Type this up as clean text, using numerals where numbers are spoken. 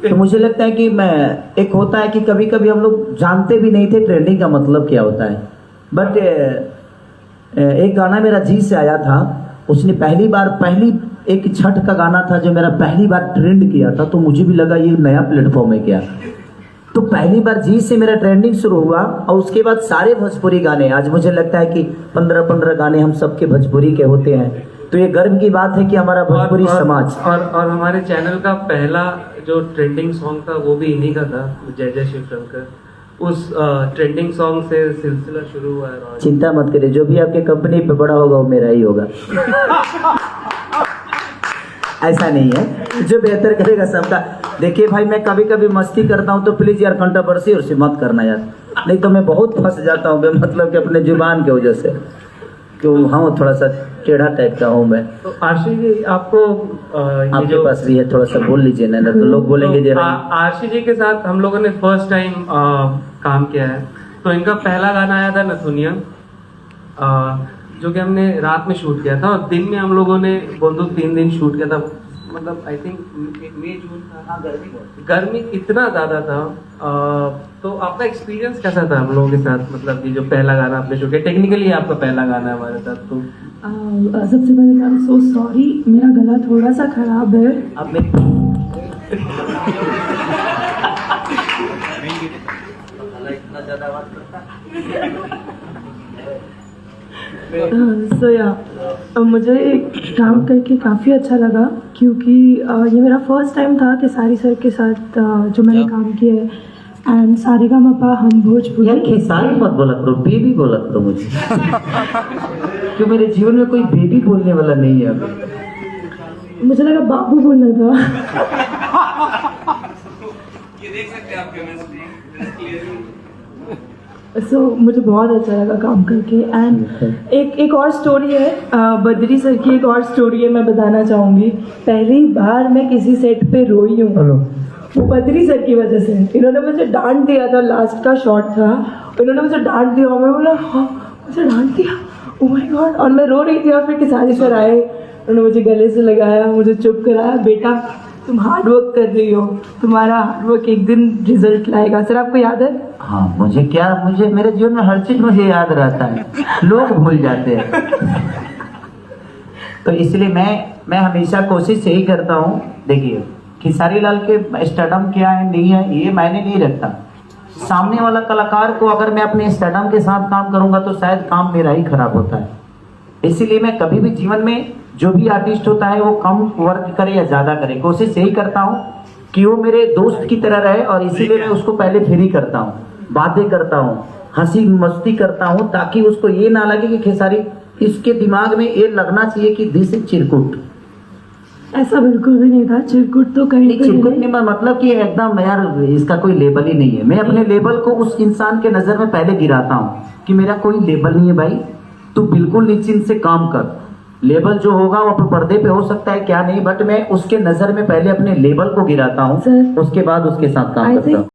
तो मुझे लगता है कि एक होता है कि कभी कभी हम लोग जानते भी नहीं थे ट्रेंडिंग का मतलब क्या होता है। बट एक गाना मेरा जी से आया था, उसने पहली एक छठ का गाना था जो मेरा पहली बार ट्रेंड किया था, तो मुझे भी लगा ये नया प्लेटफॉर्म है क्या। तो पहली बार जी से मेरा ट्रेंडिंग शुरू हुआ और उसके बाद सारे भोजपुरी गाने, आज मुझे लगता है कि 15 गाने हम सबके भोजपुरी के होते हैं। तो ये गर्व की बात है कि हमारा भोजपुरी समाज और हमारे चैनल का पहला जो ट्रेंडिंग सॉन्ग था वो भी इन्हीं का था, जय जय शिव शंकर। उस ट्रेंडिंग सॉन्ग से सिलसिला शुरू हुआ है। चिंता मत करिए, जो भी आपके कंपनी पे बड़ा होगा वो मेरा ही होगा। ऐसा नहीं है, जो बेहतर करेगा सबका। देखिए भाई, मैं कभी कभी मस्ती करता हूँ तो प्लीज यार कंट्रोवर्सी और से मत करना यार, नहीं तो मैं बहुत फंस जाता हूँ मतलब कि अपने जुबान की वजह से, क्यों हाँ थोड़ा सा टेढ़ा टाइप का हूँ मैं। तो आशीष जी आपको आपके पास भी है, थोड़ा सा बोल लीजिए ना, तो लोग बोलेंगे तो आशीष जी के साथ हम लोगों ने फर्स्ट टाइम काम किया है। तो इनका पहला गाना आया था नथुनिया, जो कि हमने रात में शूट किया था और दिन में हम लोगों ने बोंदू 3 दिन शूट किया था। मतलब आई थिंक मई जून था, गर्मी इतना ज्यादा था। तो आपका एक्सपीरियंस कैसा था हम लोगों के साथ, मतलब कि जो पहला गाना आपने शूट किया, टेक्निकली आपका पहला गाना है हमारे साथ। तो सबसे पहले आई एम सो सॉरी, मेरा गला थोड़ा सा खराब है। अब मेरी इतना ज्यादा आवाज करता सो या मुझे काम करके काफ़ी अच्छा लगा, क्योंकि ये मेरा फर्स्ट टाइम था कि सारी सर के साथ जो मैंने काम किया है। एंड सारेगामापा हम भोजपुरी। यार खेसारी मत बोला करो, बेबी बोला करो मुझे। क्यों मेरे जीवन में कोई बेबी बोलने वाला नहीं है अभी। मुझे लगा बाबू बोलना था। ये देख सकते हैं आप केमिस्ट्री। सो मुझे बहुत अच्छा लगा काम करके। एंड एक और स्टोरी है, बद्री सर की एक और स्टोरी है, मैं बताना चाहूँगी। पहली बार मैं किसी सेट पे रोई हूँ, वो बद्री सर की वजह से। इन्होंने मुझे डांट दिया था, लास्ट का शॉट था, इन्होंने मुझे डांट दिया और मैं बोला हाँ मुझे डांट दिया, ओह माय गॉड। और मैं रो रही थी और फिर किसारी सर आए, उन्होंने मुझे गले से लगाया, मुझे चुप कराया, बेटा तुम हार्ड वर्क कर रही हो, तुम्हारा हार्ड वर्क एक दिन रिजल्ट लाएगा। सर आपको याद है? हाँ मुझे मेरे जीवन में हर चीज मुझे याद रहता है, लोग भूल जाते हैं। तो इसलिए मैं हमेशा कोशिश यही करता हूँ। देखिए खेसारी लाल के स्टेडम क्या है नहीं है ये मैंने नहीं रखता, सामने वाला कलाकार को अगर मैं अपने स्टेडम के साथ काम करूंगा तो शायद काम मेरा ही खराब होता है। इसीलिए मैं कभी भी जीवन में जो भी आर्टिस्ट होता है वो कम वर्क करे या ज्यादा करे, कोशिश यही करता हूँ कि वो मेरे दोस्त की तरह रहे। और इसीलिए मैं उसको पहले फ्री करता हूँ, बातें करता हूँ, हंसी मस्ती करता हूँ, ताकि उसको ये ना लगे कि खेसारी, इसके दिमाग में ये लगना चाहिए कि दिस इज चिरकुट। ऐसा बिल्कुल भी नहीं था, चिरकुट तो कहीं पे चिरकुट नहीं, मतलब कि एकदम यार इसका कोई लेबल ही नहीं है। मैं अपने लेबल को उस इंसान के नजर में पहले गिराता हूँ कि मेरा कोई लेबल नहीं है भाई, तू बिल्कुल निश्चिंत से काम कर। लेबल जो होगा वो अपने पर्दे पे हो सकता है क्या नहीं, बट मैं उसके नजर में पहले अपने लेबल को गिराता हूँ, उसके बाद उसके साथ काम करता हूँ।